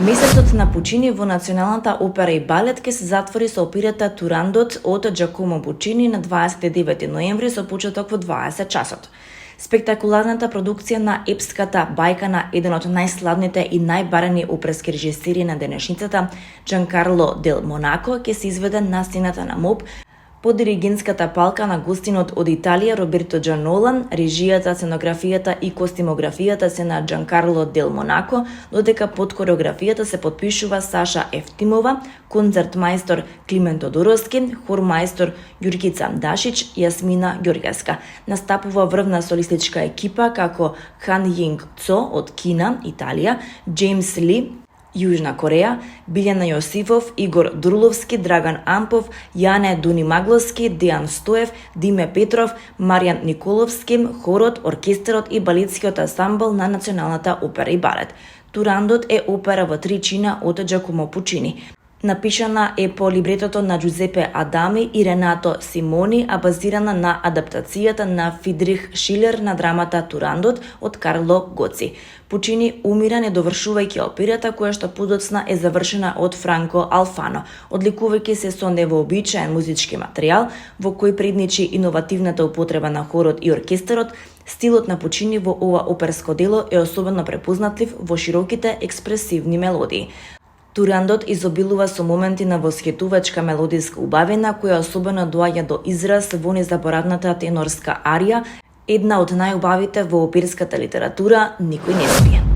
Месецот на Пучини во Националната опера и балет ќе се затвори со операта Турандот од Джакомо Пучини на 29 ноември со почеток во 20 часот. Спектакуларната продукција на епската бајка на еден од најславните и најбарани оперски режисери на денешницата, Джанкарло Дел Монако, ќе се изведе на сцената на МОП под диригентската палка на гостинот од Италија Роберто Джанолан, режијата, сценографијата и костимографијата се на Джанкарло Дел Монако, додека под хореографијата се потпишува Саша Ефтимова, концертмајстор Климент Тодоровски, хормајстор Ѓурѓица Дашич, Јасмина Ѓорѓевска. Настапува врвна солистичка екипа како Хан Јинг Цо од Кина, Италија, Джеймс Ли, Јужна Кореја, Билјана Јосифов, Игор Друловски, Драган Ампов, Јане Дунимагловски, Дејан Стоев, Диме Петров, Маријан Николовски, хорот, оркестерот и балетскиот ансамбл на Националната опера и балет. Турандот е опера во 3 чина од Джакомо Пучини. Напишана е по либретото на Џузепе Адами и Ренато Симони, а базирана на адаптацијата на Фридрих Шилер на драмата Турандот од Карло Гоци. Пучини умира недовршувајќи операта, која што подоцна е завршена од Франко Алфано, одликувајќи се со невообичаен музички материјал, во кој предничи иновативната употреба на хорот и оркестерот. Стилот на Пучини во ова оперско дело е особено препознатлив во широките експресивни мелодии. Турандот изобилува со моменти на восхитувачка мелодиска убавина, која особено доаѓа до израз во незаборавната тенорска арија, една од најубавите во оперската литература "Никој не спие".